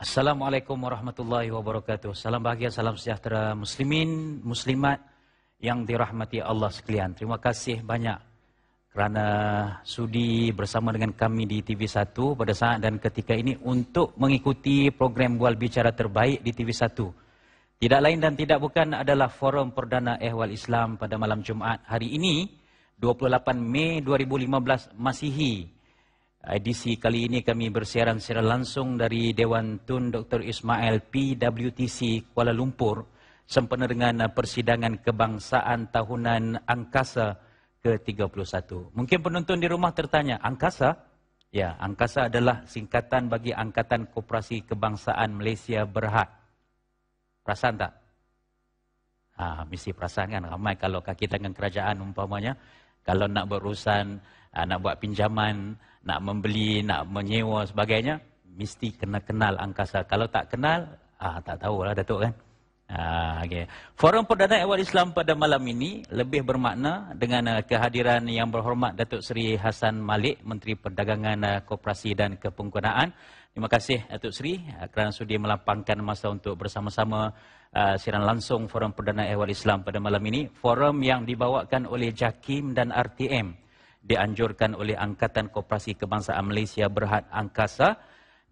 Assalamualaikum warahmatullahi wabarakatuh. Salam bahagia, salam sejahtera muslimin, muslimat yang dirahmati Allah sekalian. Terima kasih banyak kerana sudi bersama dengan kami di TV1 pada saat dan ketika ini untuk mengikuti program Bual Bicara Terbaik di TV1. Tidak lain dan tidak bukan adalah Forum Perdana Ehwal Islam pada malam Jumaat hari ini, 28 Mei 2015 Masihi. Edisi kali ini kami bersiaran secara langsung dari Dewan Tun Dr. Ismail PWTC Kuala Lumpur sempena dengan persidangan kebangsaan tahunan Angkasa ke-31. Mungkin penonton di rumah tertanya, Angkasa? Ya, Angkasa adalah singkatan bagi Angkatan Koperasi Kebangsaan Malaysia Berhad. Perasan tak? Mesti perasan kan, ramai kalau kaki tangan kerajaan umpamanya, kalau nak berurusan, nak buat pinjaman, nak membeli, nak menyewa sebagainya, mesti kena kenal Angkasa. Kalau tak kenal, tak tahulah Datuk kan. Okay. Forum Perdana Ehwal Islam pada malam ini lebih bermakna dengan kehadiran yang berhormat Datuk Seri Hassan Malik, Menteri Perdagangan, Koperasi dan Kepenggunaan. Terima kasih Datuk Seri kerana sudi melapangkan masa untuk bersama-sama siaran langsung Forum Perdana Ehwal Islam pada malam ini. Forum yang dibawakan oleh JAKIM dan RTM. Dianjurkan oleh Angkatan Koperasi Kebangsaan Malaysia Berhad Angkasa.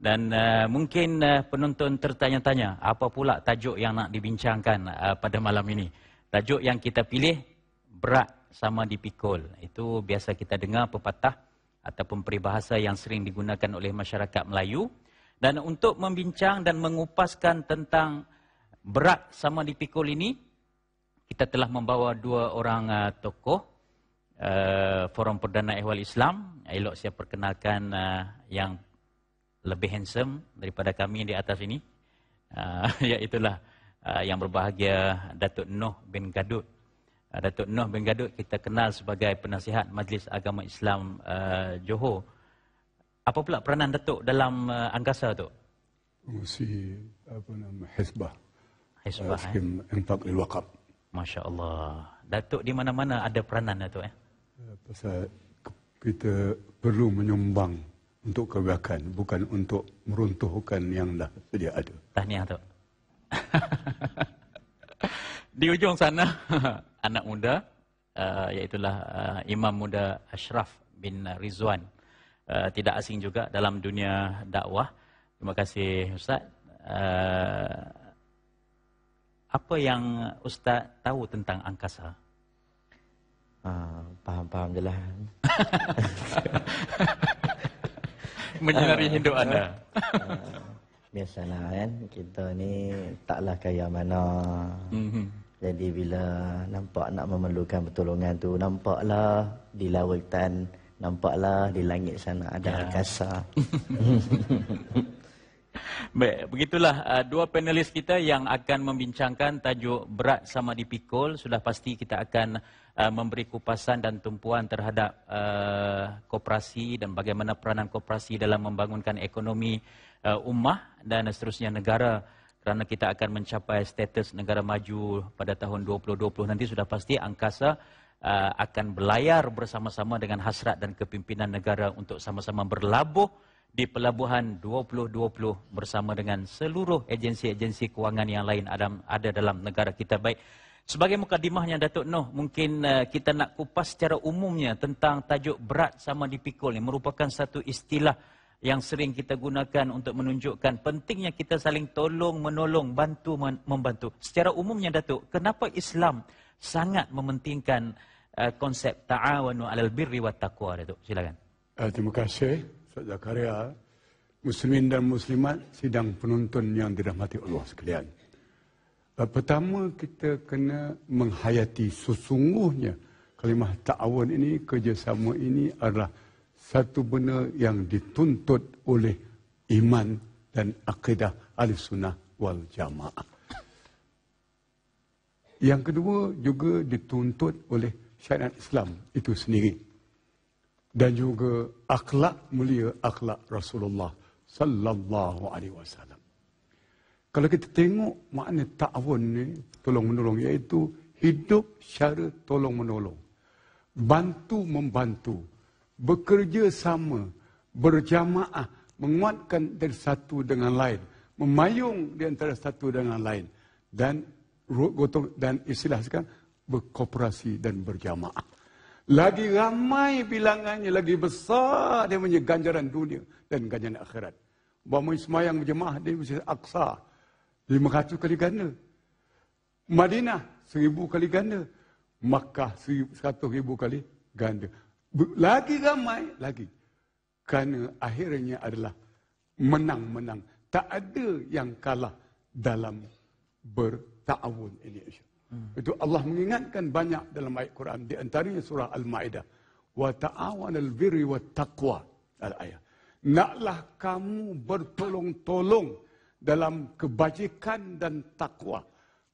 Dan mungkin penonton tertanya-tanya, apa pula tajuk yang nak dibincangkan pada malam ini? Tajuk yang kita pilih, berat sama dipikul. Itu biasa kita dengar pepatah ataupun peribahasa yang sering digunakan oleh masyarakat Melayu. Dan untuk membincang dan mengupaskan tentang berat sama dipikul ini, kita telah membawa dua orang tokoh Forum Perdana Ehwal Islam. Elok saya perkenalkan yang lebih handsome daripada kami di atas ini, iaitulah yang berbahagia Datuk Noh bin Gadut. Datuk Noh bin Gadut kita kenal sebagai penasihat Majlis Agama Islam Johor. Apa pula peranan Datuk dalam Angkasa tu? Pengurusi Hizbah. Hizbah. Skim Infak lil Waqaf. Masya Allah. Datuk di mana-mana ada peranan Datuk Pasal kita perlu menyumbang untuk kebaikan, bukan untuk meruntuhkan yang dah sedia ada. Tahniah Datuk. Di ujung sana anak muda, iaitulah Imam Muda Ashraf bin Rizwan. Tidak asing juga dalam dunia dakwah. Terima kasih Ustaz. Apa yang Ustaz tahu tentang Angkasa? Faham-faham je lah. Menyinari hidup anda. Biasalah kan, kita ni taklah kaya mana. Jadi bila nampak nak memerlukan pertolongan tu, nampaklah di lautan, nampaklah di langit sana ada angkasa. Baik, begitulah dua panelis kita yang akan membincangkan tajuk berat sama dipikul. Sudah pasti kita akan memberi kupasan dan tumpuan terhadap koperasi dan bagaimana peranan koperasi dalam membangunkan ekonomi ummah dan seterusnya negara. Kerana kita akan mencapai status negara maju pada tahun 2020 nanti, sudah pasti Angkasa akan berlayar bersama-sama dengan hasrat dan kepimpinan negara untuk sama-sama berlabuh di Pelabuhan 2020 bersama dengan seluruh agensi-agensi kewangan yang lain ada dalam negara kita. Baik, sebagai mukadimahnya Datuk Noh, mungkin kita nak kupas secara umumnya tentang tajuk berat sama dipikul ini. Merupakan satu istilah yang sering kita gunakan untuk menunjukkan pentingnya kita saling tolong, menolong, bantu, membantu. Secara umumnya Datuk, kenapa Islam sangat mementingkan konsep ta'awanu 'alal birri wat taqwa, Datuk? Silakan. Terima kasih Ustaz Zakaria. Muslimin dan muslimat, sidang penonton yang dirahmati Allah sekalian. Pertama, kita kena menghayati sesungguhnya kalimah ta'awun ini, kerjasama ini adalah satu benda yang dituntut oleh iman dan akidah Ahlussunnah wal Jamaah. Yang kedua juga dituntut oleh syariat Islam itu sendiri. Dan juga akhlak mulia, akhlak Rasulullah sallallahu alaihi wasallam. Kalau kita tengok makna ta'awun ni, tolong-menolong, iaitu hidup secara tolong-menolong. Bantu-membantu, bekerja sama, berjamaah, menguatkan dari satu dengan lain. memayung di antara satu dengan lain, dan istilah sekarang berkooperasi dan berjamaah. Lagi ramai bilangannya, lagi besar dia punya ganjaran dunia dan ganjaran akhirat. Umpama semayang berjamaah di Masjid Aqsa 500 kali ganda. Madinah 1000 kali ganda. Makkah 100,000 kali ganda. Lagi ramai lagi. Kerana akhirnya adalah menang-menang. Tak ada yang kalah dalam berta'awun ini. Itu Allah mengingatkan banyak dalam ayat Quran. Di antaranya surah Al-Ma'idah. Wa ta'awanal birri wa taqwa. Al-ayat. Naklah kamu bertolong-tolong dalam kebajikan dan takwa.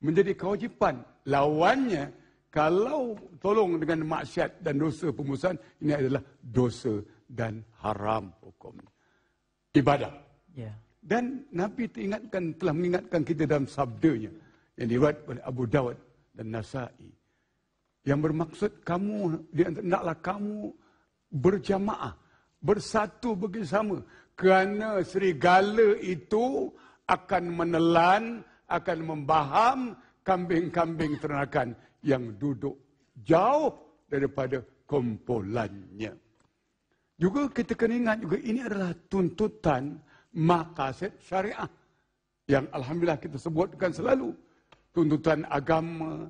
Menjadi kewajipan. Lawannya, kalau tolong dengan maksiat dan dosa pemusuhan, ini adalah dosa dan haram hukum. Ibadah. Yeah. Dan Nabi telah mengingatkan kita dalam sabdanya yang diriwayatkan oleh Abu Dawud dan Nasa'i, yang bermaksud naklah kamu berjamaah, bersatu bersama, kerana serigala itu akan menelan, akan membaham kambing-kambing ternakan yang duduk jauh daripada kumpulannya. Juga kita kena ingat juga ini adalah tuntutan maqasid syariah yang alhamdulillah kita sebutkan selalu. Tuntutan agama,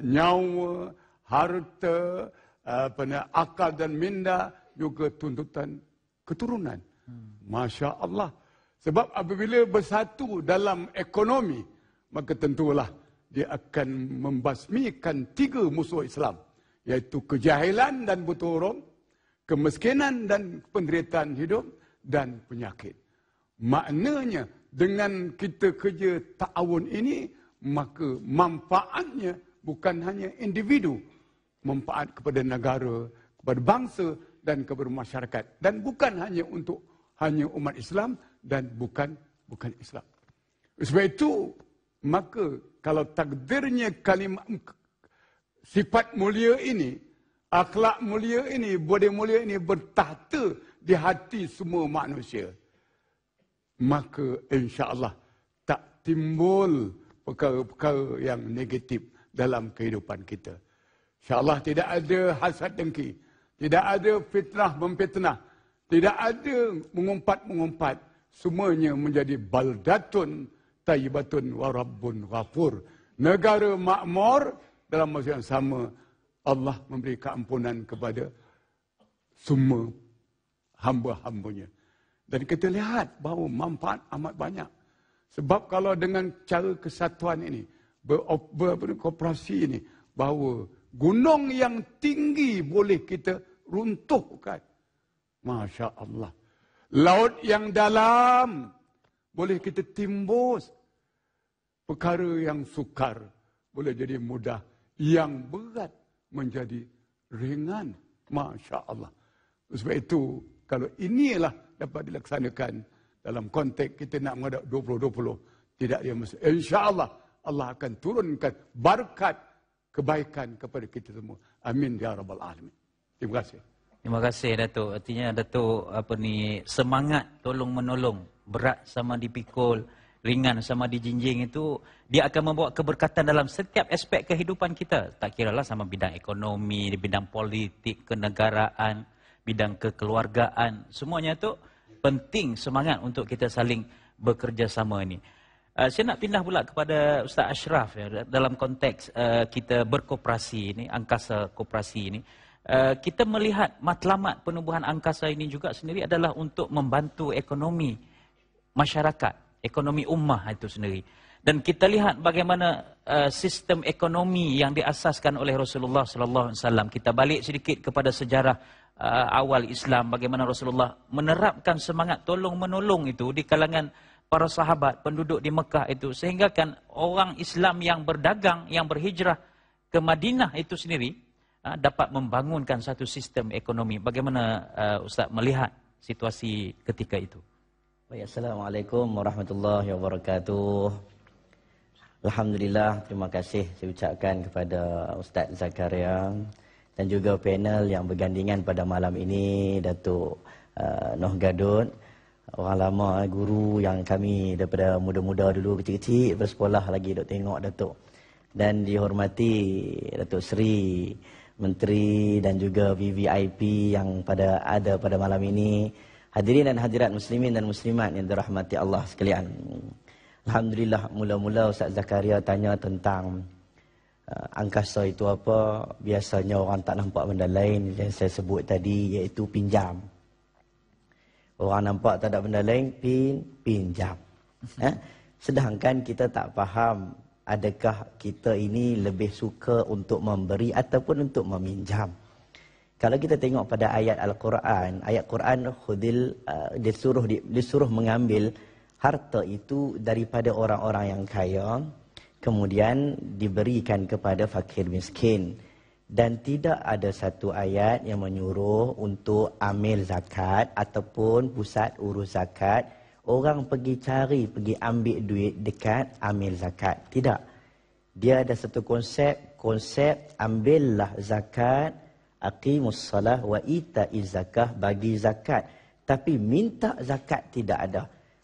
nyawa, harta, akal dan minda, juga tuntutan keturunan. Masya Allah. Sebab apabila bersatu dalam ekonomi, maka tentulah dia akan membasmikan 3 musuh Islam, iaitu kejahilan dan buta huruf, kemiskinan dan penderitaan hidup, dan penyakit. Maknanya dengan kita kerja ta'awun ini, maka manfaatnya bukan hanya individu, manfaat kepada negara, kepada bangsa dan kepada masyarakat, dan bukan hanya untuk hanya umat Islam dan bukan Islam. Sebab itu, maka kalau takdirnya kalimat sifat mulia ini, akhlak mulia ini, budi mulia ini bertahta di hati semua manusia, maka insya-Allah tak timbul perkara-perkara yang negatif dalam kehidupan kita. InsyaAllah tidak ada hasad dengki, tidak ada fitnah memfitnah, tidak ada mengumpat-mengumpat. Semuanya menjadi baldatun tayyibatun wa rabbun ghafur. Negara makmur, dalam masa yang sama Allah memberi keampunan kepada semua hamba-hambanya. Dan kita lihat bahawa manfaat amat banyak. Sebab kalau dengan cara kesatuan ini, berkooperasi ini, bahawa gunung yang tinggi boleh kita runtuhkan. Masya Allah. Laut yang dalam boleh kita timbus. Perkara yang sukar boleh jadi mudah. Yang berat menjadi ringan. Masya Allah. Sebab itu, kalau inilah dapat dilaksanakan dalam konteks kita nak menghadap 2020, tidak dia mesti. InsyaAllah Allah akan turunkan berkat kebaikan kepada kita semua. Amin ya rabbal alamin. Terima kasih. Terima kasih Datuk. Artinya Datuk semangat tolong menolong, berat sama dipikul, ringan sama dijinjing, itu dia akan membawa keberkatan dalam setiap aspek kehidupan kita. Tak kiralah sama bidang ekonomi, bidang politik, kenegaraan, bidang kekeluargaan, semuanya tu penting semangat untuk kita saling bekerjasama ini. Saya nak pindah pula kepada Ustaz Ashraf ya, dalam konteks kita berkooperasi ini, angkasa kooperasi ini. Kita melihat matlamat penubuhan angkasa ini juga sendiri adalah untuk membantu ekonomi masyarakat, ekonomi ummah itu sendiri. Dan kita lihat bagaimana sistem ekonomi yang diasaskan oleh Rasulullah sallallahu alaihi wasallam. Kita balik sedikit kepada sejarah awal Islam, bagaimana Rasulullah menerapkan semangat tolong menolong itu di kalangan para sahabat penduduk di Mekah itu, sehingga kan orang Islam yang berdagang, yang berhijrah ke Madinah itu sendiri dapat membangunkan satu sistem ekonomi. Bagaimana Ustaz melihat situasi ketika itu? Baik, Assalamualaikum warahmatullahi wabarakatuh. Alhamdulillah, terima kasih saya ucapkan kepada Ustaz Zakaria dan juga panel yang bergandingan pada malam ini, Datuk Noh Gadot. orang lama, guru yang kami daripada muda-muda dulu, kecil-kecil bersekolah lagi duk tengok Datuk. Dan dihormati Datuk Seri, Menteri dan juga VVIP yang ada pada malam ini. Hadirin dan hadirat muslimin dan muslimat yang dirahmati Allah sekalian. Alhamdulillah, mula-mula Ustaz Zakaria tanya tentang angkasa itu apa. Biasanya orang tak nampak benda lain yang saya sebut tadi, iaitu pinjam. Orang nampak tak ada benda lain, pinjam. Sedangkan kita tak faham, adakah kita ini lebih suka untuk memberi ataupun untuk meminjam. Kalau kita tengok pada ayat Al-Quran, ayat Quran disuruh mengambil harta itu daripada orang-orang yang kaya, kemudian diberikan kepada fakir miskin. Dan tidak ada satu ayat yang menyuruh untuk ambil zakat ataupun pusat urus zakat. Orang pergi ambil duit dekat ambil zakat. Tidak. Dia ada satu konsep ambillah zakat, aqimus salah wa ita'iz zakah, bagi zakat. Tapi minta zakat tidak ada.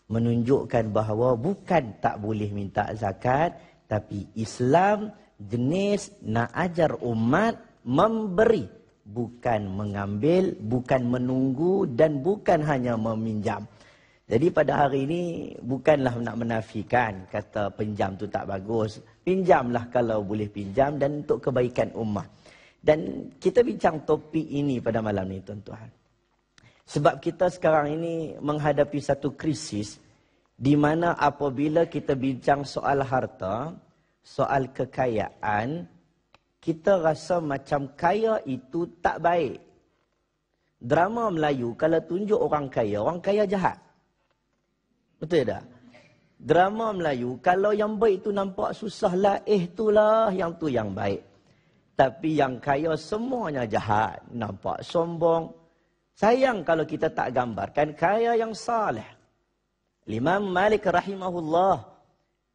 Menunjukkan bahawa bukan tak boleh minta zakat, tapi Islam jenis nak ajar umat memberi, bukan mengambil, bukan menunggu dan bukan hanya meminjam. Jadi pada hari ini bukanlah nak menafikan kata pinjam tu tak bagus. Pinjamlah kalau boleh pinjam dan untuk kebaikan ummah. Dan kita bincang topik ini pada malam ini tuan-tuan. Sebab kita sekarang ini menghadapi satu krisis di mana apabila kita bincang soal harta, soal kekayaan, kita rasa macam kaya itu tak baik. Drama Melayu kalau tunjuk orang kaya jahat. Betul tak? Drama Melayu kalau yang baik itu nampak susah lah, itulah yang tu yang baik. Tapi yang kaya semuanya jahat, nampak sombong. Sayang kalau kita tak gambarkan kaya yang saleh. Imam Malik rahimahullah,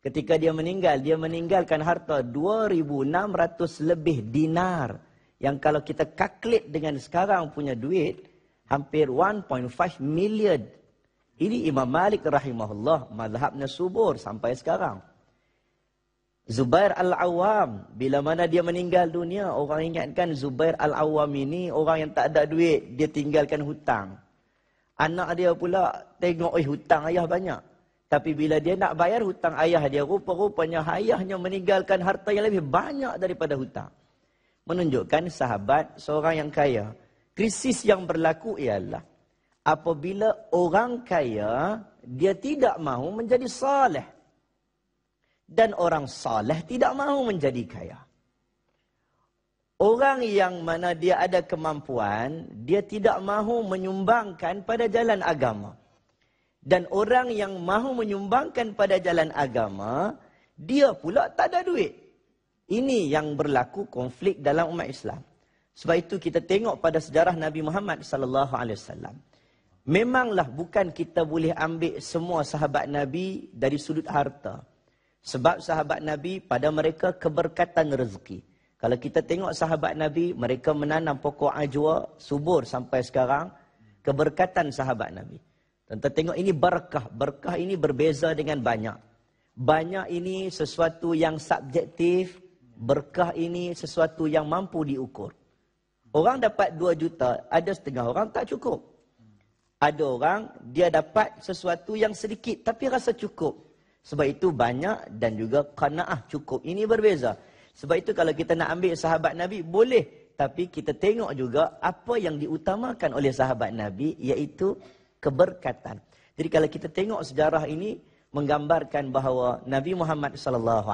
ketika dia meninggalkan harta 2.600 lebih dinar. Yang kalau kita kalkulate dengan sekarang punya duit, hampir 1.5 million. Ini Imam Malik rahimahullah, mazhabnya subur sampai sekarang. Zubair Al-Awwam, bila mana dia meninggal dunia, orang ingatkan Zubair Al-Awwam ini orang yang tak ada duit, dia tinggalkan hutang. Anak dia pula tengok, hutang ayah banyak. Tapi bila dia nak bayar hutang ayah dia, rupa-rupanya ayahnya meninggalkan harta yang lebih banyak daripada hutang. Menunjukkan sahabat seorang yang kaya. Krisis yang berlaku ialah apabila orang kaya, dia tidak mahu menjadi saleh. Dan orang saleh tidak mahu menjadi kaya. Orang yang mana dia ada kemampuan, dia tidak mahu menyumbangkan pada jalan agama. Dan orang yang mahu menyumbangkan pada jalan agama, dia pula tak ada duit. Ini yang berlaku konflik dalam umat Islam. Sebab itu kita tengok pada sejarah Nabi Muhammad SAW. Memanglah bukan kita boleh ambil semua sahabat Nabi dari sudut harta. Sebab sahabat Nabi pada mereka keberkatan rezeki. Kalau kita tengok sahabat Nabi, mereka menanam pokok ajwa subur sampai sekarang. Keberkatan sahabat Nabi. Tentang tengok ini berkah. Berkah ini berbeza dengan banyak. Banyak ini sesuatu yang subjektif. Berkah ini sesuatu yang mampu diukur. Orang dapat 2 juta, ada setengah orang tak cukup. Ada orang dia dapat sesuatu yang sedikit tapi rasa cukup. Sebab itu banyak dan juga qanaah cukup. Ini berbeza. Sebab itu kalau kita nak ambil sahabat Nabi, boleh. Tapi kita tengok juga apa yang diutamakan oleh sahabat Nabi, iaitu keberkatan. Jadi kalau kita tengok sejarah ini, menggambarkan bahawa Nabi Muhammad SAW,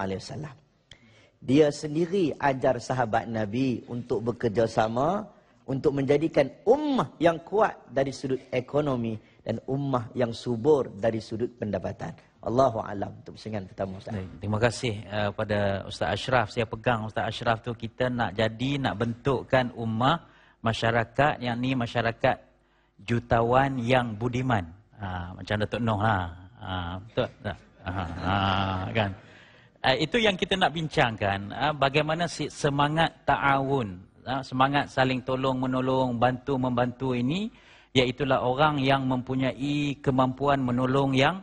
dia sendiri ajar sahabat Nabi untuk bekerjasama, untuk menjadikan ummah yang kuat dari sudut ekonomi dan ummah yang subur dari sudut pendapatan. Allahu a'lam. Untuk persengan pertama Ustaz. Terima kasih pada Ustaz Ashraf. Saya pegang Ustaz Ashraf tu, kita nak bentukkan ummah masyarakat yang ni masyarakat jutawan yang budiman. Macam Datuk Noh lah. Betul tak? Kan? Itu yang kita nak bincangkan. Bagaimana semangat ta'awun, semangat saling tolong menolong, bantu membantu ini Iaitulah orang yang mempunyai kemampuan menolong yang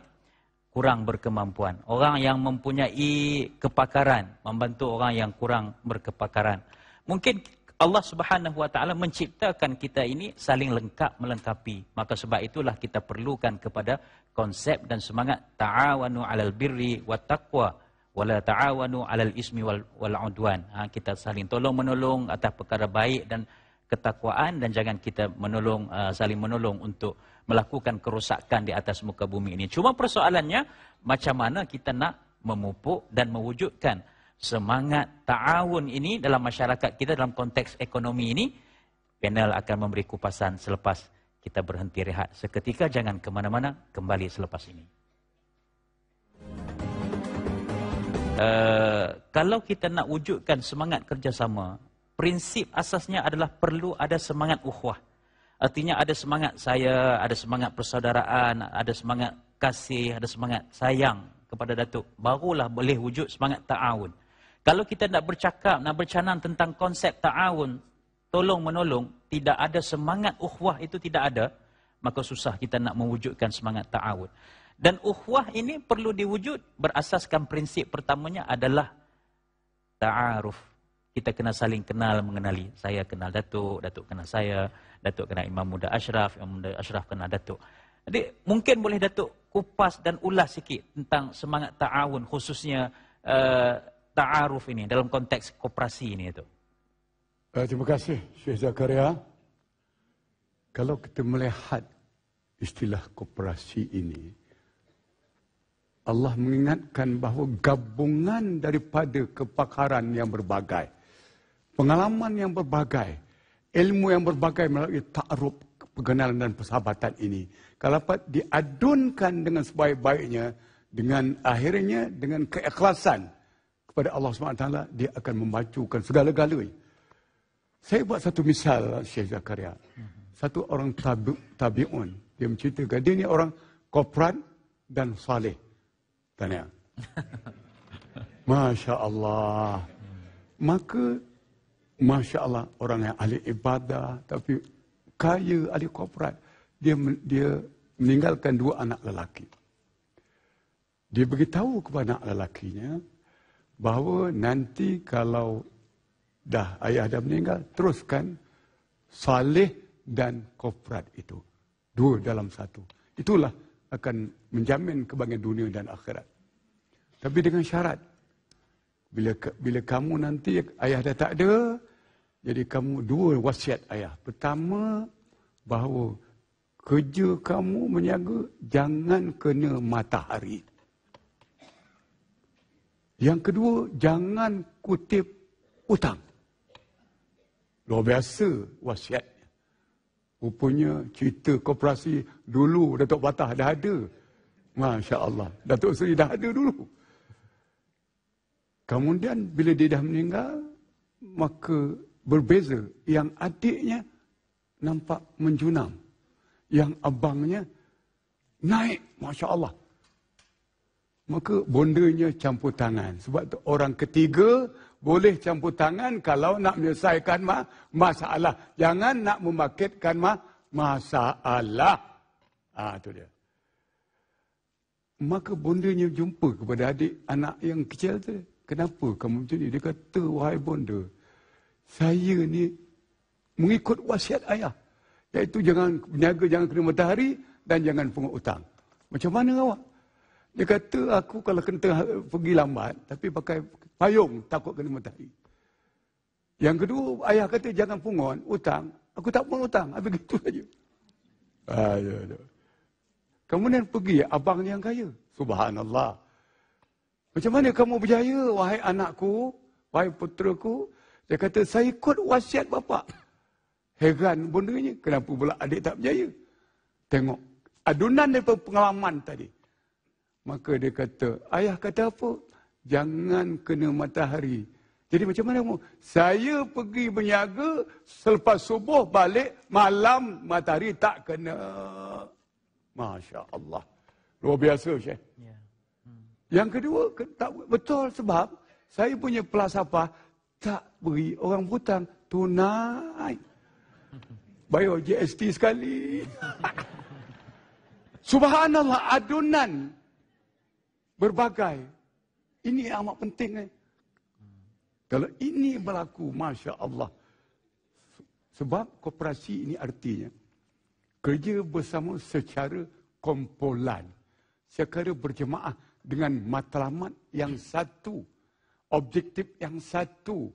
kurang berkemampuan. Orang yang mempunyai kepakaran, membantu orang yang kurang berkepakaran. Mungkin Allah Subhanahu Wa Taala menciptakan kita ini saling lengkap melengkapi. Maka sebab itulah kita perlukan kepada konsep dan semangat ta'awanu 'alal birri wat taqwa wala ta'awanu 'alal ismi wal udwan. Kita saling tolong-menolong atas perkara baik dan ketakwaan, dan jangan kita saling menolong untuk melakukan kerosakan di atas muka bumi ini. Cuma persoalannya macam mana kita nak memupuk dan mewujudkan semangat ta'awun ini dalam masyarakat kita dalam konteks ekonomi ini. Panel akan memberi kupasan selepas kita berhenti rehat seketika. Jangan ke mana-mana, kembali selepas ini. Kalau kita nak wujudkan semangat kerjasama, prinsip asasnya adalah perlu ada semangat ukhuwah. Artinya ada semangat saya, ada semangat persaudaraan, ada semangat kasih, ada semangat sayang kepada Datuk. Barulah boleh wujud semangat ta'awun. Kalau kita nak bercakap, nak bercanang tentang konsep ta'awun, tolong-menolong, tidak ada semangat ukhuwah itu tidak ada, maka susah kita nak mewujudkan semangat ta'awun. Dan ukhuwah ini perlu diwujud berasaskan prinsip pertamanya adalah ta'aruf. Kita kena saling kenal mengenali. Saya kenal Datuk, Datuk kenal saya, Datuk kenal Imam Muda Ashraf, Imam Muda Ashraf kenal Datuk. Jadi mungkin boleh Datuk kupas dan ulas sikit tentang semangat ta'awun, khususnya ta'aruf ini dalam konteks koperasi ini, Datuk. Terima kasih Syekh Zakaria. Kalau kita melihat istilah koperasi ini, Allah mengingatkan bahawa gabungan daripada kepakaran yang berbagai, pengalaman yang berbagai, ilmu yang berbagai melalui ta'aruf, perkenalan dan persahabatan ini, kalau dapat diadunkan dengan sebaik-baiknya, dengan akhirnya dengan keikhlasan kepada Allah SWT, dia akan memajukan segala-galanya. Saya buat satu misal, Syekh Zakaria. Satu orang tabi'un, dia menceritakan, dia ni orang korporat dan saleh. Tanya. Masya Allah. Maka, Masya Allah, orang yang ahli ibadah, tapi kaya, ahli korporat. Dia meninggalkan 2 anak lelaki. Dia beritahu kepada anak lelakinya, bahawa nanti kalau ayah dah meninggal, teruskan saleh dan korporat itu. 2 dalam 1. Itulah akan menjamin kebahagiaan dunia dan akhirat. Tapi dengan syarat, bila kamu nanti ayah dah tak ada, jadi kamu 2 wasiat ayah. Pertama, bahawa kerja kamu menjaga jangan kena matahari. Yang kedua, jangan kutip hutang. Luar biasa wasiatnya. Rupanya cerita koperasi dulu Datuk Patah dah ada. Masya Allah. Datuk Seri dah ada dulu. Kemudian bila dia dah meninggal, maka berbeza. Yang adiknya nampak menjunam. Yang abangnya naik. Masya Allah. Maka bondanya campur tangan. Sebab tu orang ketiga boleh campur tangan kalau nak menyelesaikan masalah. Jangan nak membangkitkan masalah. Itu dia. Maka bondanya jumpa kepada anak yang kecil tu. Kenapa kamu macam ni? Dia kata, wahai bonda, saya ni mengikut wasiat ayah. Iaitu jangan berniaga, jangan kena matahari dan jangan pungut hutang. Macam mana awak? Dia kata, aku kalau kena pergi lambat, tapi pakai payung, takut kena matahari. Yang kedua, ayah kata jangan pungut hutang. Aku tak pungut hutang, habis gitu saja. Kemudian pergi abang yang kaya. Subhanallah. Macam mana kamu berjaya, wahai anakku, wahai puteraku? Dia kata, saya ikut wasiat bapa. Heran bondanya, kenapa pula adik tak berjaya? Tengok, adunan daripada pengalaman tadi. Maka dia kata, ayah kata apa? Jangan kena matahari. Jadi macam mana kamu? Saya pergi berniaga, selepas subuh balik, malam matahari tak kena. Masya Allah. Luar biasa, Syekh. Ya. Yang kedua, tak betul sebab saya punya pelasapah tak beri orang hutang tunai. bayar GST sekali. Subhanallah, adunan berbagai. Ini amat penting. Kalau ini berlaku, Masya Allah. Sebab koperasi ini artinya kerja bersama secara kumpulan, secara berjemaah dengan matlamat yang satu, objektif yang satu,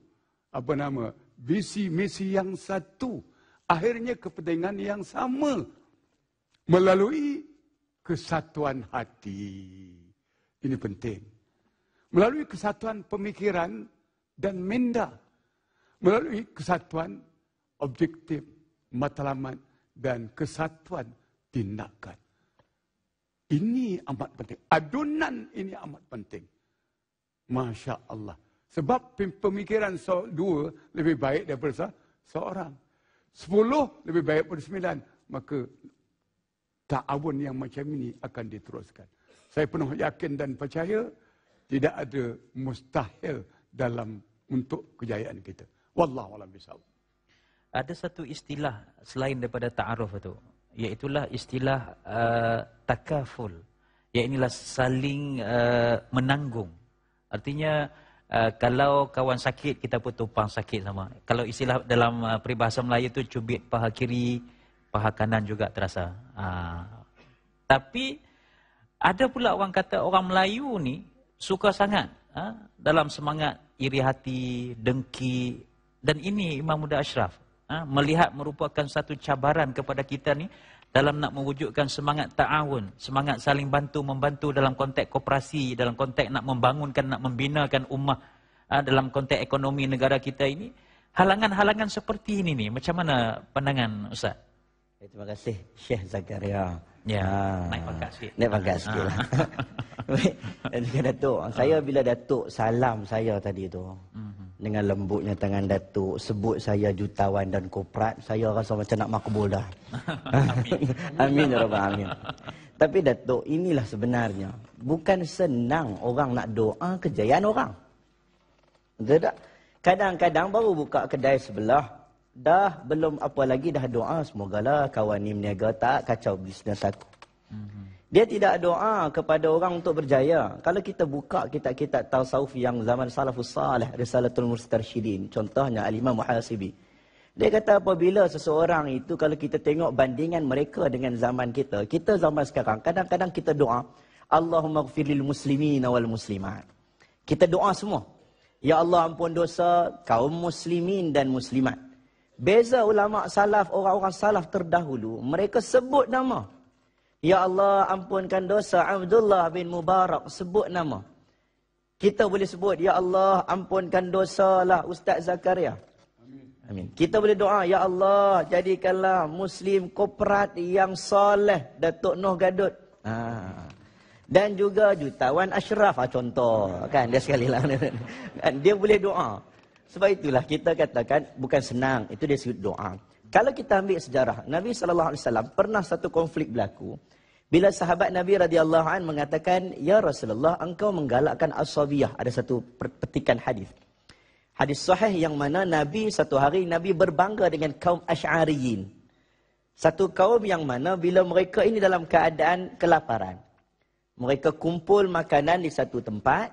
visi misi yang satu, akhirnya kepentingan yang sama melalui kesatuan hati. Ini penting. Melalui kesatuan pemikiran dan minda, melalui kesatuan objektif, matlamat dan kesatuan tindakan. Ini amat penting. Adunan ini amat penting. Masya Allah. Sebab pemikiran dua lebih baik daripada seorang. 10 lebih baik daripada 9. Maka ta'awun yang macam ini akan diteruskan. Saya penuh yakin dan percaya tidak ada mustahil dalam untuk kejayaan kita. Wallahu a'lam bishawab. Ada satu istilah selain daripada ta'aruf itu, iaitulah istilah takaful. Iainilah saling menanggung. Artinya kalau kawan sakit, kita pun tumpang sakit sama. Kalau istilah dalam peribahasa Melayu itu cubit paha kiri, paha kanan juga terasa. Tapi ada pula orang kata orang Melayu ni suka sangat dalam semangat iri hati, dengki. Dan ini Imam Muda Ashraf melihat merupakan satu cabaran kepada kita ni dalam nak mewujudkan semangat ta'awun, semangat saling bantu-membantu dalam konteks koperasi, dalam konteks nak membangunkan, nak membinakan ummah, dalam konteks ekonomi negara kita ini. Halangan-halangan seperti ini ni, macam mana pandangan Ustaz? Terima kasih Syekh Zakaria. Ya, naik pangkat sikit. Naik pangkat sikit lah. Dengan Datuk, saya bila Datuk salam saya tadi tu, dengan lembutnya tangan Datuk, sebut saya jutawan dan korporat, saya rasa macam nak makbul dah. Amin ya Rabbal Alamin. Tapi Datuk, inilah sebenarnya, bukan senang orang nak doa kejayaan orang. Betul tak? Kadang-kadang baru buka kedai sebelah, dah belum apa lagi dah doa, semogalah kawan ni meniaga tak kacau bisnes aku. Dia tidak doa kepada orang untuk berjaya. Kalau kita buka kitab-kitab tasawuf yang zaman salafus salih, Risalatul Mustarsyidin, contohnya Al-Imam Muhasibi, dia kata apabila seseorang itu, kalau kita tengok bandingan mereka dengan zaman kita zaman sekarang, kadang-kadang kita doa, Allahumma ghfir lil muslimina wal muslimat. Kita doa semua, ya Allah ampun dosa kaum muslimin dan muslimat. Beza ulama salaf, orang-orang salaf terdahulu, mereka sebut nama. Ya Allah ampunkan dosa Abdullah bin Mubarak, sebut nama. Kita boleh sebut, ya Allah ampunkan dosa lah Ustaz Zakaria. Amin. Kita boleh doa, ya Allah jadikanlah Muslim korporat yang soleh Datuk Noh Gadut. Dan juga jutawan Ashraf, contoh kan, dia sekali lah. Dia boleh doa. Sebab itulah kita katakan bukan senang, itu dia sebut doa. Kalau kita ambil sejarah, Nabi SAW pernah satu konflik berlaku. Bila sahabat Nabi radhiyallahu an mengatakan, ya Rasulullah, engkau menggalakkan asabiyah. Ada satu petikan hadis. Hadis sahih yang mana Nabi satu hari Nabi berbangga dengan kaum Asy'ariyin. Satu kaum yang mana bila mereka ini dalam keadaan kelaparan, mereka kumpul makanan di satu tempat.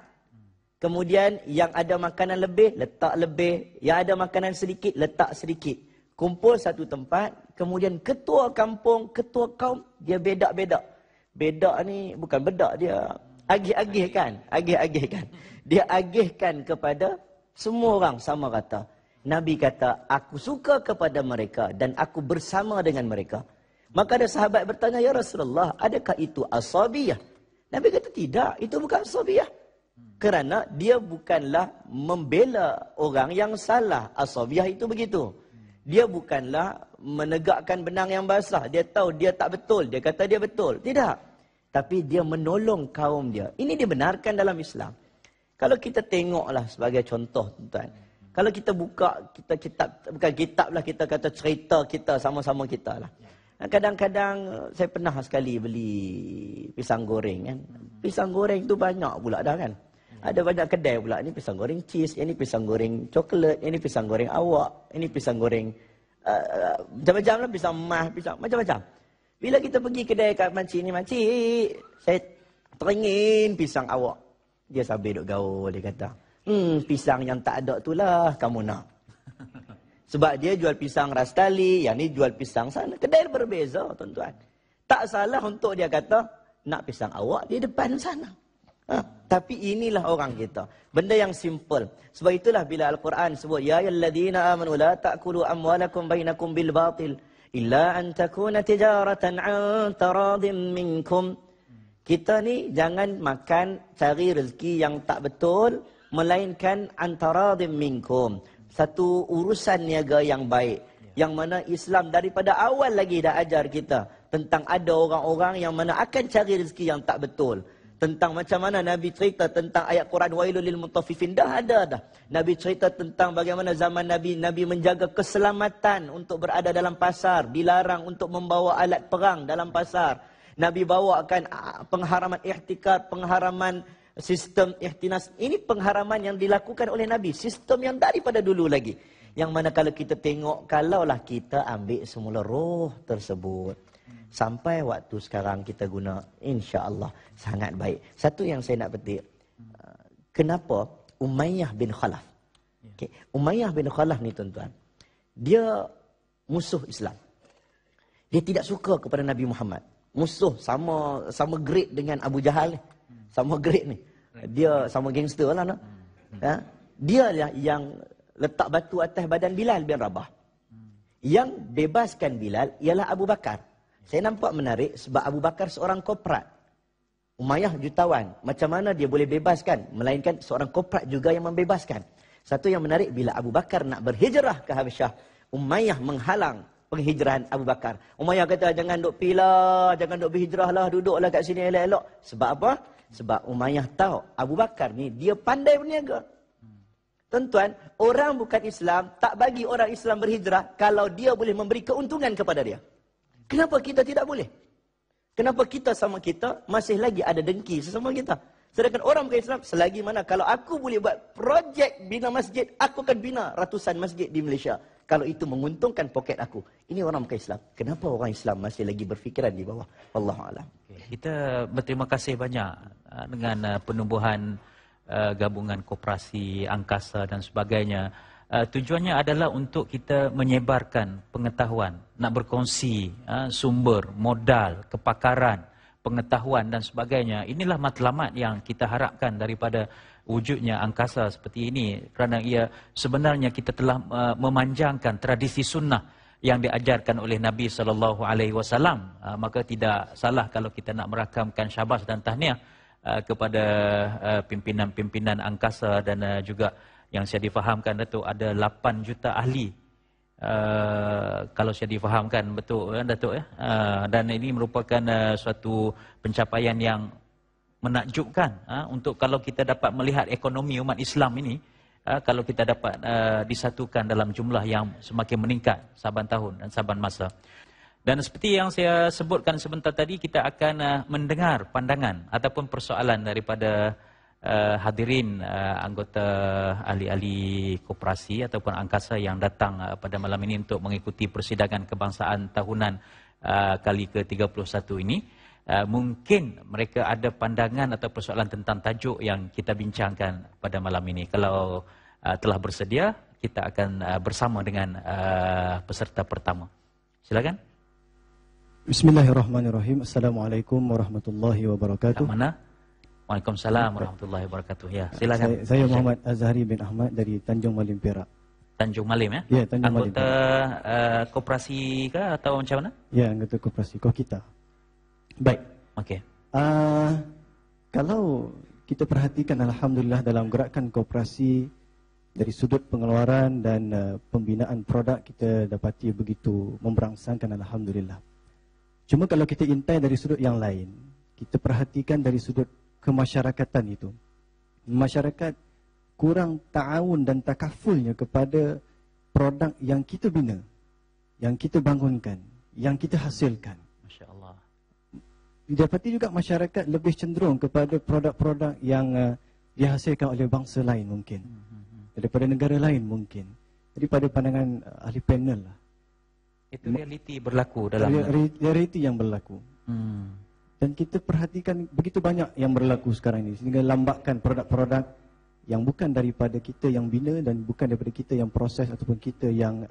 Kemudian yang ada makanan lebih, letak lebih. Yang ada makanan sedikit, letak sedikit. Kumpul satu tempat. Kemudian ketua kampung, ketua kaum, dia bedak-bedak. Bedak ni bukan bedak, dia agih-agihkan. Agih-agihkan. Dia agihkan kepada semua orang sama rata. Nabi kata, aku suka kepada mereka dan aku bersama dengan mereka. Maka ada sahabat bertanya, ya Rasulullah, adakah itu asabiyah? Nabi kata, tidak, itu bukan asabiyah. Kerana dia bukanlah membela orang yang salah. Asabiyah itu begitu. Dia bukanlah menegakkan benang yang basah. Dia tahu dia tak betul. Dia kata dia betul. Tidak. Tapi dia menolong kaum dia. Ini dibenarkan dalam Islam. Kalau kita tengoklah sebagai contoh, tuan. Kalau kita buka kita kitab, bukan kitab lah, kita kata cerita kita sama-sama kita lah. Kadang-kadang saya pernah sekali beli pisang goreng kan. Pisang goreng tu banyak pula dah kan. Ada banyak kedai pula. Ini pisang goreng cheese, ini pisang goreng coklat, ini pisang goreng awak, ini pisang goreng macam-macam lah, pisang emas, pisang macam-macam. Bila kita pergi kedai kat makcik ni, makcik, saya teringin pisang awak. Dia sambil duk gaul, dia kata, pisang yang tak ada tu lah kamu nak. Sebab dia jual pisang Rastali, yang ni jual pisang sana. Kedai berbeza, tuan-tuan. Tak salah untuk dia kata, nak pisang awak di depan sana. Tapi inilah orang kita. Benda yang simple. Sebab itulah bila Al-Quran sebut, ya ayyuhalladzina amanu la ta'kulu amwalakum bainakum bil batil illa an takuna tijaratan an taradin minkum. Kita ni jangan makan cari rezeki yang tak betul melainkan antaradin minkum. Satu urusan niaga yang baik. Yang mana Islam daripada awal lagi dah ajar kita tentang ada orang-orang yang mana akan cari rezeki yang tak betul. Tentang macam mana Nabi cerita tentang ayat Quran wailul lil mutaffifin, dah ada dah. Nabi cerita tentang bagaimana zaman Nabi menjaga keselamatan untuk berada dalam pasar, dilarang untuk membawa alat perang dalam pasar. Nabi bawakan pengharaman ihtikar, pengharaman sistem ihtinas. Ini pengharaman yang dilakukan oleh Nabi, sistem yang daripada dulu lagi. Yang mana kalau kita tengok, kalaulah kita ambil semula roh tersebut, sampai waktu sekarang kita guna, insya-Allah sangat baik. Satu yang saya nak petik, kenapa Umayyah bin Khalaf? Okay. Umayyah bin Khalaf ni tuan-tuan, dia musuh Islam. Dia tidak suka kepada Nabi Muhammad. Musuh sama grade dengan Abu Jahal ni. Sama grade ni. Dia sama gangster lah. Dia lah yang letak batu atas badan Bilal bin Rabah. Yang bebaskan Bilal ialah Abu Bakar. Saya nampak menarik sebab Abu Bakar seorang korporat. Umayyah jutawan. Macam mana dia boleh bebaskan? Melainkan seorang korporat juga yang membebaskan. Satu yang menarik, bila Abu Bakar nak berhijrah ke Habasyah, Umayyah menghalang penghijrahan Abu Bakar. Umayyah kata, jangan duk pilah, jangan duk berhijrah lah, duduklah kat sini elok-elok. Sebab apa? Sebab Umayyah tahu Abu Bakar ni dia pandai berniaga. Tuan-tuan, orang bukan Islam tak bagi orang Islam berhijrah kalau dia boleh memberi keuntungan kepada dia. Kenapa kita tidak boleh? Kenapa kita sama kita masih lagi ada dengki sesama kita? Sedangkan orang bukan Islam, selagi mana kalau aku boleh buat projek bina masjid, aku akan bina ratusan masjid di Malaysia. Kalau itu menguntungkan poket aku. Ini orang bukan Islam. Kenapa orang Islam masih lagi berfikiran di bawah? Wallahualam. Kita berterima kasih banyak dengan penumbuhan gabungan koperasi, angkasa dan sebagainya. Tujuannya adalah untuk kita menyebarkan pengetahuan, nak berkongsi sumber, modal, kepakaran, pengetahuan dan sebagainya. Inilah matlamat yang kita harapkan daripada wujudnya angkasa seperti ini. Kerana ia sebenarnya kita telah memanjangkan tradisi sunnah yang diajarkan oleh Nabi SAW. Maka tidak salah kalau kita nak merakamkan syabas dan tahniah kepada pimpinan-pimpinan angkasa dan juga yang saya difahamkan Datuk ada 8 juta ahli. Kalau saya difahamkan betul Datuk ya. Dan ini merupakan suatu pencapaian yang menakjubkan untuk kalau kita dapat melihat ekonomi umat Islam ini, kalau kita dapat disatukan dalam jumlah yang semakin meningkat saban tahun dan saban masa. Dan seperti yang saya sebutkan sebentar tadi, kita akan mendengar pandangan ataupun persoalan daripada hadirin anggota ahli-ahli koperasi ataupun angkasa yang datang pada malam ini untuk mengikuti persidangan kebangsaan tahunan kali ke-31 ini. Mungkin mereka ada pandangan atau persoalan tentang tajuk yang kita bincangkan pada malam ini. Kalau telah bersedia, kita akan bersama dengan peserta pertama. Silakan. Bismillahirrahmanirrahim. Assalamualaikum warahmatullahi wabarakatuh. Kat mana? Waalaikumsalam warahmatullahi wabarakatuh. Ya, silakan. Saya Muhammad Azhari bin Ahmad dari Tanjung Malim, Perak. Tanjung Malim ya? Ya, Tanjung Malim. Anggota koperasi ke atau macam mana? Ya, anggota koperasi Kokita. Baik. Okey. Kalau kita perhatikan, alhamdulillah dalam gerakan koperasi dari sudut pengeluaran dan pembinaan produk kita dapati begitu memberangsangkan, alhamdulillah. Cuma kalau kita intai dari sudut yang lain, kita perhatikan dari sudut kemasyarakatan itu. Masyarakat kurang ta'awun dan takafulnya kepada produk yang kita bina, yang kita bangunkan, yang kita hasilkan. Masya-Allah. Didapati juga masyarakat lebih cenderung kepada produk-produk yang dihasilkan oleh bangsa lain mungkin, daripada negara lain mungkin. Jadi pada pandangan ahli panel lah, Itu realiti berlaku dalam realiti yang berlaku. Dan kita perhatikan begitu banyak yang berlaku sekarang ini sehingga lambatkan produk-produk yang bukan daripada kita yang bina dan bukan daripada kita yang proses ataupun kita yang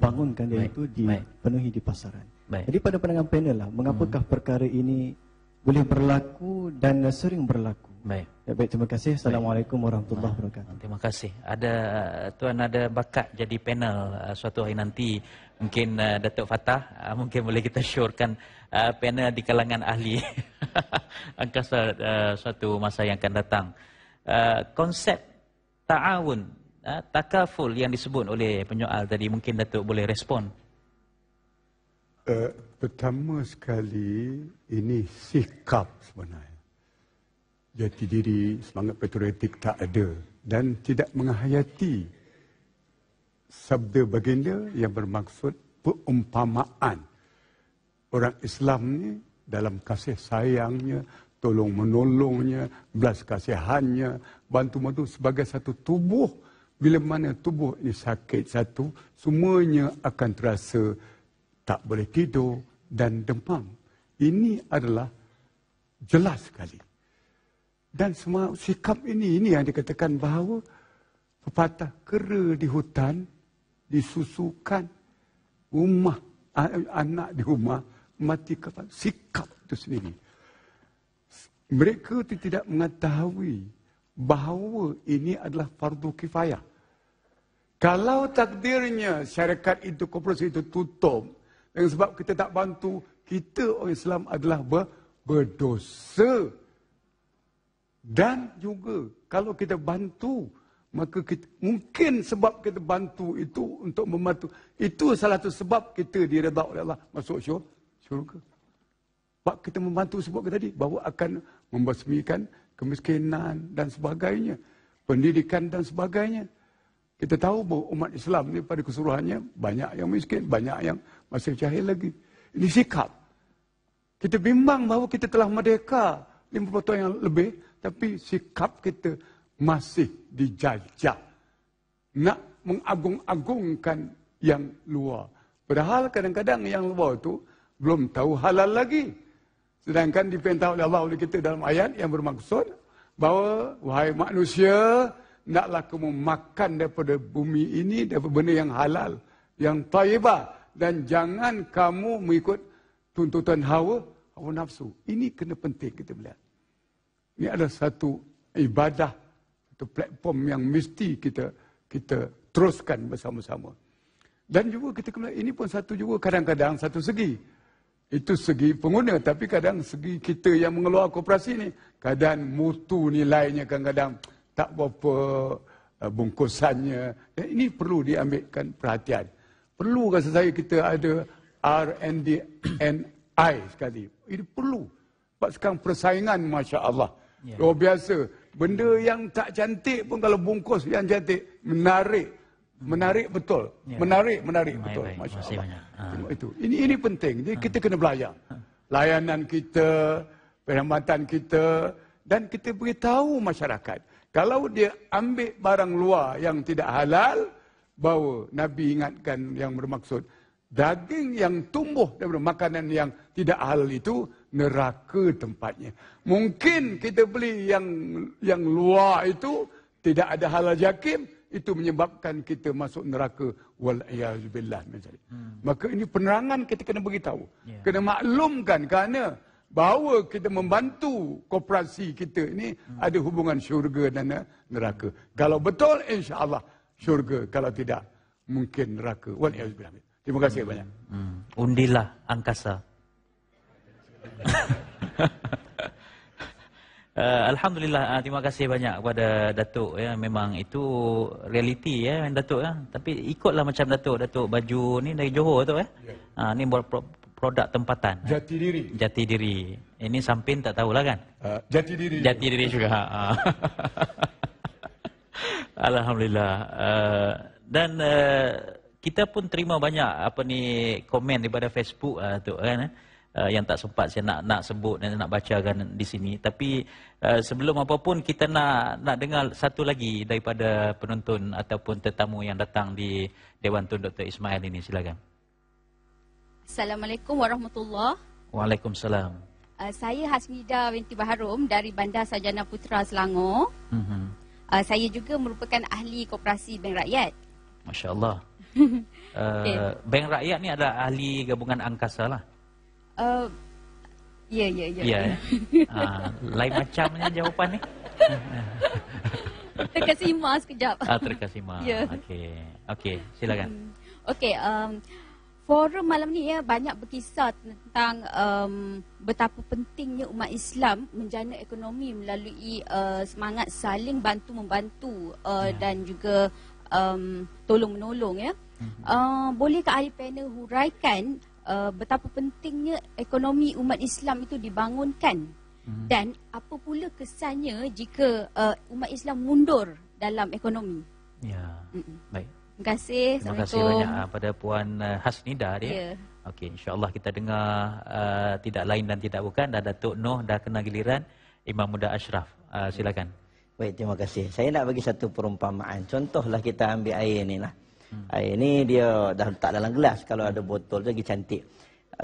bangunkan dia itu dipenuhi di pasaran. Jadi pada pandangan panel lah, mengapakah perkara ini boleh berlaku dan sering berlaku. Baik, terima kasih. Assalamualaikum warahmatullahi wabarakatuh. Terima kasih. Tuan ada bakat jadi panel suatu hari nanti. Mungkin Datuk Fatah mungkin boleh kita syorkan panel di kalangan ahli angkasa suatu masa yang akan datang. Konsep ta'awun, takaful yang disebut oleh penyoal tadi, mungkin Datuk boleh respon. Pertama sekali, ini sikap sebenarnya. Jati diri, semangat patriotik tak ada dan tidak menghayati sabda baginda yang bermaksud perumpamaan. Orang Islam ni dalam kasih sayangnya, tolong menolongnya, belas kasihannya, bantu-bantu sebagai satu tubuh. Bila mana tubuh ini sakit satu, semuanya akan terasa tak boleh tidur dan demam. Ini adalah jelas sekali. Dan semua sikap ini yang dikatakan bahawa pepatah kera di hutan disusukan, rumah anak di rumah mati kapan. Sikap itu sendiri. Mereka itu tidak mengetahui bahawa ini adalah fardu kifayah. Kalau takdirnya syarikat itu, koperasi itu tutup, dengan sebab kita tak bantu, kita orang Islam adalah berdosa. Dan juga kalau kita bantu, maka kita, mungkin sebab kita bantu itu untuk membantu, itu salah satu sebab kita diredha oleh Allah masuk syurga. Sebab kita membantu sebab tadi, bahawa akan membasmikan kemiskinan dan sebagainya, pendidikan dan sebagainya. Kita tahu bahawa umat Islam ni pada keseluruhannya banyak yang miskin, banyak yang masih jahil lagi. Ini sikap. Kita bimbang bahawa kita telah merdeka 50 tahun yang lebih, tapi sikap kita masih dijajah. Nak mengagung-agungkan yang luar. Padahal kadang-kadang yang luar itu belum tahu halal lagi. Sedangkan diperintah oleh Allah oleh kita dalam ayat yang bermaksud bahawa wahai manusia, naklah kamu makan daripada bumi ini, daripada benda yang halal, yang taibah, dan jangan kamu mengikut tuntutan hawa nafsu. Ini kena penting kita melihat. Ini adalah satu ibadah, satu platform yang mesti kita teruskan bersama-sama. Dan juga kita kena, ini pun satu juga kadang-kadang satu segi. Itu segi pengguna, tapi kadang segi kita yang mengelola koperasi ni, kadang mutu nilainya kadang-kadang tak berapa bungkusannya. Dan ini perlu diambilkan perhatian. Perlu rasa saya kita ada R&D&I sekali. Ini perlu. Sebab sekarang persaingan Masya Allah. Luar biasa. Benda yang tak cantik pun kalau bungkus yang cantik, menarik. Menarik betul. Menarik betul. Masya Allah. Itu. Ini penting. Jadi kita kena belajar. Layanan kita, perkhidmatan kita, dan kita beritahu masyarakat. Kalau dia ambil barang luar yang tidak halal, bahawa Nabi ingatkan yang bermaksud, daging yang tumbuh daripada makanan yang tidak halal itu, neraka tempatnya. Mungkin kita beli yang luar itu, tidak ada halal jakim, itu menyebabkan kita masuk neraka. Wal'iyazubillah. Maka ini penerangan kita kena beritahu. Kena maklumkan kerana bahawa kita membantu koperasi kita ini ada hubungan syurga dan neraka. Kalau betul, insya-Allah syurga. Kalau tidak, mungkin neraka. Wal'iyazubillah. Terima kasih banyak. Undilah angkasa. Alhamdulillah, terima kasih banyak kepada Datuk ya. Memang itu realiti ya Datuk ya. Tapi ikutlah macam Datuk baju ni dari Johor tu ya. Ni produk tempatan. Jati diri. Ini Sampin tak tahulah kan? Jati diri juga. Alhamdulillah. Dan kita pun terima banyak komen daripada Facebook tu kan. Yang tak sempat saya nak sebut dan nak bacakan di sini. Tapi sebelum apa pun kita nak dengar satu lagi daripada penonton ataupun tetamu yang datang di Dewan Tun Dr. Ismail ini. Silakan. Assalamualaikum warahmatullahi. Waalaikumsalam. Saya Hasmida binti Baharum dari Bandar Sarjana Putra Selangor. Saya juga merupakan ahli koperasi Bank Rakyat. Masya Allah. Bank Rakyat ni adalah ahli gabungan angkasa lah. Ya. Ya. Lain macamnya jawapan ni. Terkesima sekejap. Terkesima. Ya. Okey, silakan. Okey, forum malam ni ya banyak berkisah tentang betapa pentingnya umat Islam menjana ekonomi melalui semangat saling bantu-membantu dan juga tolong-menolong ya. Bolehkah ahli panel huraikan betapa pentingnya ekonomi umat Islam itu dibangunkan dan apa pula kesannya jika umat Islam mundur dalam ekonomi? Ya. Baik. Terima kasih. Terima kasih banyak pada Puan Hasnida dia. Ya. Okey, insya-Allah kita dengar tidak lain dan tidak bukan dan Datuk Noh dah kena giliran Imam Muda Ashraf. Silakan. Baik, terima kasih. Saya nak bagi satu perumpamaan. Contohlah kita ambil air ni lah. Air ni dia dah letak dalam gelas. Kalau ada botol tu lagi cantik.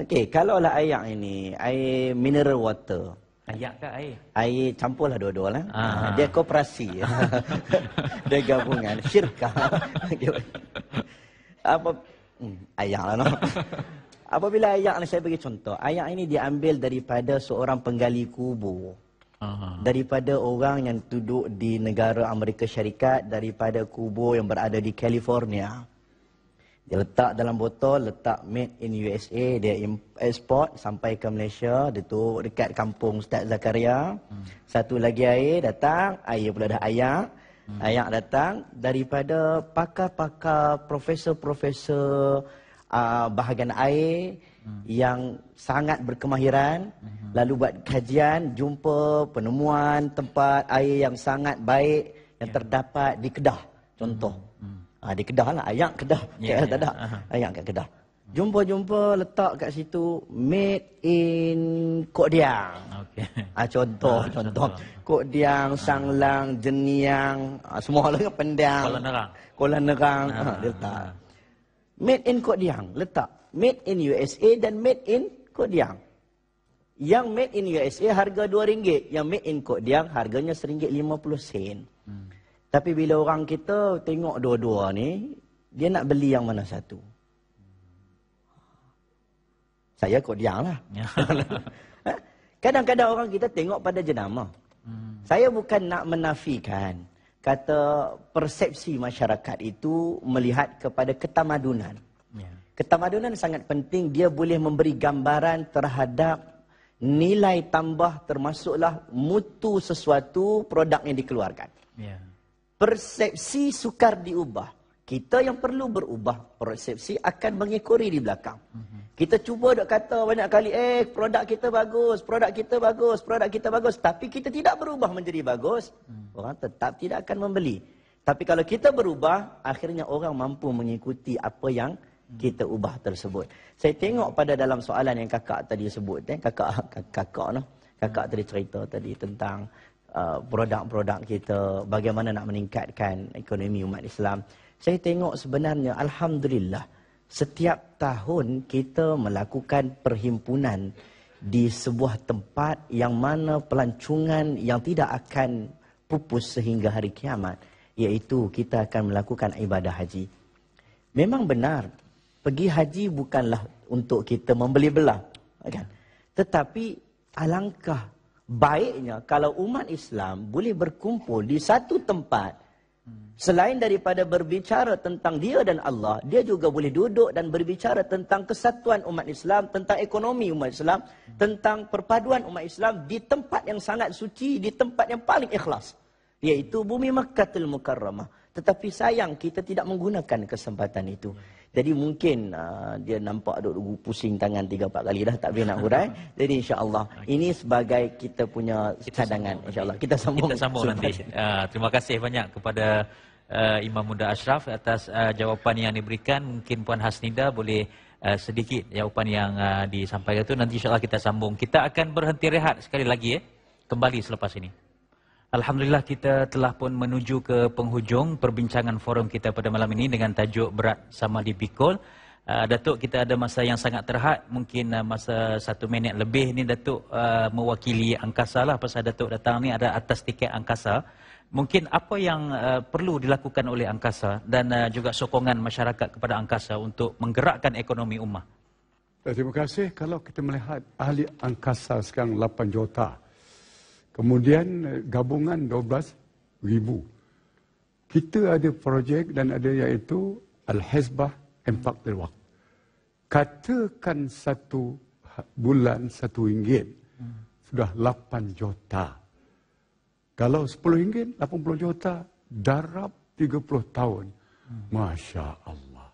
Okey, kalaulah air ini air mineral water. Ayak ke air? Air campurlah dua-dua lah. Dia koperasi. Dia gabungan. Syirkah. Ayak lah. No? Apabila ayak ni saya bagi contoh. Ayak ini diambil daripada seorang penggali kubur. Daripada orang yang duduk di negara Amerika Syarikat. Daripada kubur yang berada di California. Dia letak dalam botol, letak made in USA, dia export sampai ke Malaysia, dia tu dekat kampung Ustaz Zakaria. Satu lagi air datang, air pula dah ayak. Ayak datang daripada pakar-pakar, profesor-profesor bahagian air yang sangat berkemahiran. Lalu buat kajian, jumpa penemuan tempat air yang sangat baik yang terdapat di Kedah. Contoh. Di Kedah lah, ayak Kedah. KL tak ada. Ayak kat Kedah. Jumpa-jumpa letak kat situ made in Kok Diang. Contoh. Kok Diang, Sanglang, Jeniang, semua lah Pendang. Kuala Nerang. Dia letak. Made in Kok Diang, letak. Made in USA dan made in Kok Diang. Yang made in USA harga RM2. Yang made in Kok Diang harganya RM1.50. Tapi bila orang kita tengok dua-dua ni, dia nak beli yang mana satu? Saya Kok Diang lah. Kadang-kadang orang kita tengok pada jenama. Saya bukan nak menafikan kata persepsi masyarakat itu melihat kepada ketamadunan. Ketamadunan sangat penting, dia boleh memberi gambaran terhadap nilai tambah termasuklah mutu sesuatu produk yang dikeluarkan. Persepsi sukar diubah. Kita yang perlu berubah. Persepsi akan mengikuri di belakang. Kita cuba dok kata banyak kali, produk kita bagus, produk kita bagus, produk kita bagus. Tapi kita tidak berubah menjadi bagus. Orang tetap tidak akan membeli. Tapi kalau kita berubah, akhirnya orang mampu mengikuti apa yang kita ubah tersebut. Saya tengok pada dalam soalan yang kakak tadi sebut. Kakak tadi cerita tadi tentang produk-produk kita, bagaimana nak meningkatkan ekonomi umat Islam. Saya tengok sebenarnya, alhamdulillah, setiap tahun kita melakukan perhimpunan di sebuah tempat yang mana pelancongan yang tidak akan pupus sehingga hari kiamat, iaitu kita akan melakukan ibadah haji. Memang benar, pergi haji bukanlah untuk kita membeli belah, kan? Tetapi alangkah baiknya kalau umat Islam boleh berkumpul di satu tempat, selain daripada berbicara tentang dia dan Allah, dia juga boleh duduk dan berbicara tentang kesatuan umat Islam, tentang ekonomi umat Islam, tentang perpaduan umat Islam di tempat yang sangat suci, di tempat yang paling ikhlas, iaitu bumi Makkahul Mukarramah. Tetapi sayang kita tidak menggunakan kesempatan itu. Jadi mungkin dia nampak duk pusing tangan 3-4 kali dah tak boleh nak hurai. Jadi insya-Allah ini sebagai kita punya cadangan, insya-Allah. Kita sambung nanti. Terima kasih banyak kepada Imam Muda Ashraf atas jawapan yang diberikan. Mungkin Puan Hasnida boleh sedikit jawapan yang disampaikan itu, nanti insya-Allah kita sambung. Kita akan berhenti rehat sekali lagi kembali selepas ini. Alhamdulillah, kita telah pun menuju ke penghujung perbincangan forum kita pada malam ini dengan tajuk berat sama dipikul. Datuk, kita ada masa yang sangat terhad, mungkin masa 1 minit lebih ni Datuk mewakili angkasa lah, pasal Datuk datang ni ada atas tiket angkasa. Mungkin apa yang perlu dilakukan oleh angkasa dan juga sokongan masyarakat kepada angkasa untuk menggerakkan ekonomi ummah? Terima kasih. Kalau kita melihat ahli angkasa sekarang 8 juta. Kemudian gabungan 12,000. Kita ada projek dan ada iaitu Al-Hizbah Infaq Lil Waqf. Katakan 1 bulan RM1 sudah 8 juta. Kalau RM10 80 juta, darab 30 tahun. Masya Allah.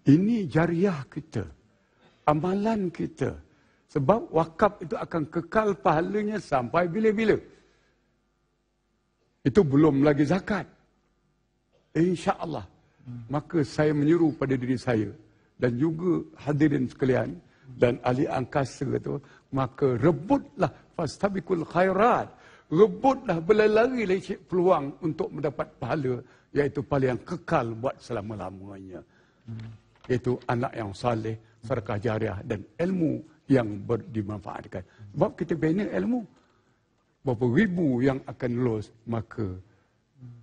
Ini jariah kita. Amalan kita. Sebab wakaf itu akan kekal pahalanya sampai bila-bila. Itu belum lagi zakat. InsyaAllah. Maka saya menyeru pada diri saya dan juga hadirin sekalian dan ahli angkasa itu, maka rebutlah fastabiqul khairat. Rebutlah, berlari lecek peluang untuk mendapat pahala, iaitu pahala yang kekal buat selama-lamanya. Iaitu anak yang saleh, sedekah jariah dan ilmu yang dimanfaatkan. Sebab kita bina ilmu. Berapa ribu yang akan lulus, maka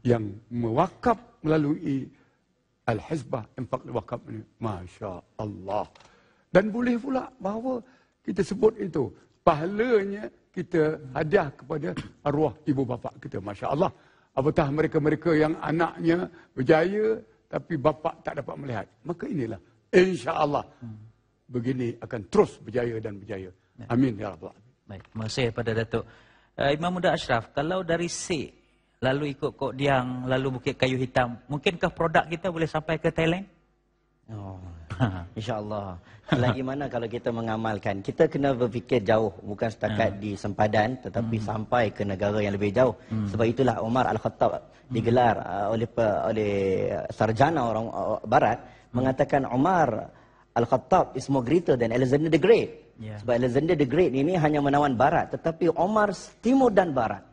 yang mewakaf melalui Al-Hizbah Infaq Lil Waqf ini, Masya Allah. Dan boleh pula bahawa kita sebut itu, pahalanya kita hadiah kepada arwah ibu bapa kita, Masya Allah. Apatah mereka-mereka yang anaknya berjaya, tapi bapa tak dapat melihat. Maka inilah, insya Allah, begini akan terus berjaya dan berjaya. Amin, ya Rabbal Alamin. Baik, terima kasih kepada Datuk. Imam Muda Ashraf, kalau dari Sik, lalu ikut Kok Diang, lalu Bukit Kayu Hitam, mungkinkah produk kita boleh sampai ke Thailand? Oh, InsyaAllah. Selagi mana kalau kita mengamalkan, kita kena berfikir jauh, bukan setakat di sempadan, tetapi sampai ke negara yang lebih jauh. Sebab itulah Umar Al-Khattab digelar oleh sarjana orang Barat, mengatakan Umar Al-Khattab is more greater than Alexander the Great. Sebab Alexander the Great ini hanya menawan Barat, tetapi Umar timur dan Barat.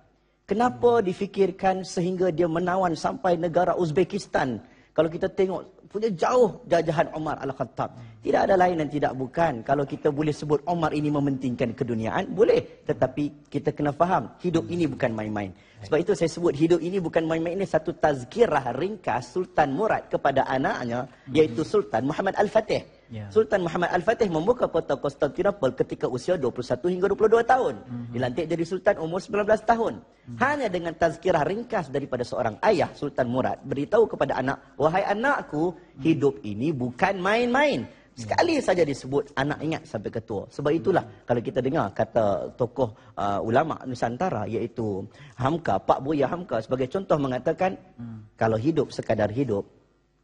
Kenapa difikirkan sehingga dia menawan sampai negara Uzbekistan? Kalau kita tengok, punya jauh jajahan Umar Al-Khattab. Tidak ada lain dan tidak bukan. Kalau kita boleh sebut Umar ini mementingkan keduniaan, boleh. Tetapi kita kena faham, hidup ini bukan main-main. Sebab itu saya sebut hidup ini bukan main-main. Ini satu tazkirah ringkas Sultan Murad kepada anaknya, iaitu Sultan Muhammad Al-Fatih. Sultan Muhammad Al-Fatih membuka kota Konstantinopel ketika usia 21 hingga 22 tahun. Dilantik jadi Sultan umur 19 tahun. Hanya dengan tazkirah ringkas daripada seorang ayah, Sultan Murad, beritahu kepada anak, wahai anakku, hidup ini bukan main-main. Sekali saja disebut, anak ingat sampai ketua. Sebab itulah, kalau kita dengar kata tokoh ulama Nusantara, iaitu Hamka, Pak Buya Hamka, sebagai contoh mengatakan, kalau hidup sekadar hidup,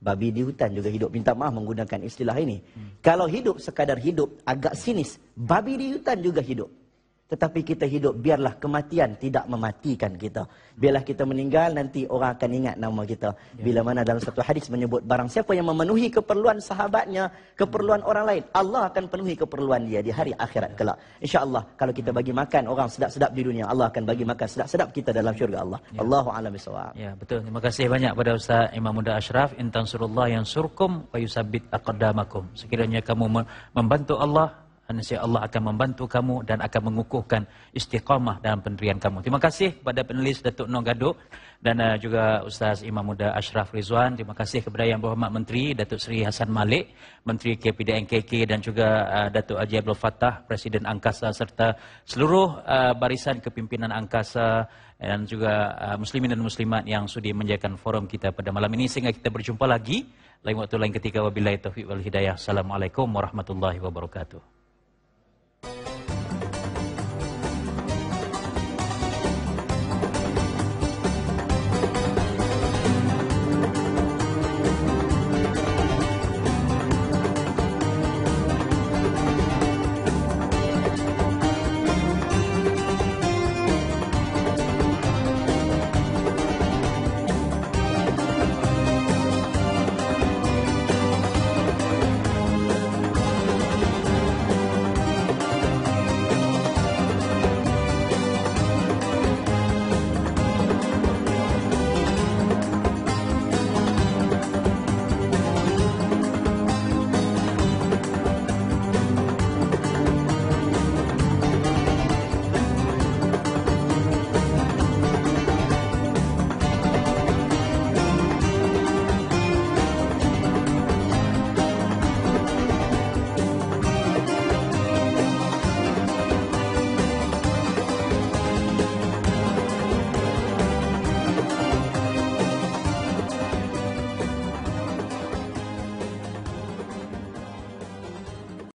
babi di hutan juga hidup. Minta maaf menggunakan istilah ini. Kalau hidup sekadar hidup, agak sinis. Babi di hutan juga hidup. Tetapi kita hidup, biarlah kematian tidak mematikan kita. Biarlah kita meninggal, nanti orang akan ingat nama kita. Bila mana dalam satu hadis menyebut, barang siapa yang memenuhi keperluan sahabatnya, keperluan orang lain, Allah akan penuhi keperluan dia di hari akhirat kelak. InsyaAllah, kalau kita bagi makan orang sedap-sedap di dunia, Allah akan bagi makan sedap-sedap kita dalam syurga Allah. Allahu a'lam bishawab. Ya, betul. Terima kasih banyak pada Ustaz Imam Muda Ashraf. In tansurullah yansurkum wa yusabbit aqdamakum. Sekiranya kamu membantu Allah, nescaya Allah akan membantu kamu dan akan mengukuhkan istiqamah dalam pendirian kamu. Terima kasih kepada penulis Datuk Noh Gaduk dan juga Ustaz Imam Muda Ashraf Rizwan. Terima kasih kepada Yang Berhormat Menteri Datuk Seri Hassan Malik, Menteri KPDNKK, dan juga Datuk Haji Abdul Fattah, Presiden Angkasa, serta seluruh barisan kepimpinan Angkasa dan juga muslimin dan muslimat yang sudi menjayakan forum kita pada malam ini. Sehingga kita berjumpa lagi lain waktu lain ketika. Wabillahi taufiq wal hidayah. Assalamualaikum warahmatullahi wabarakatuh.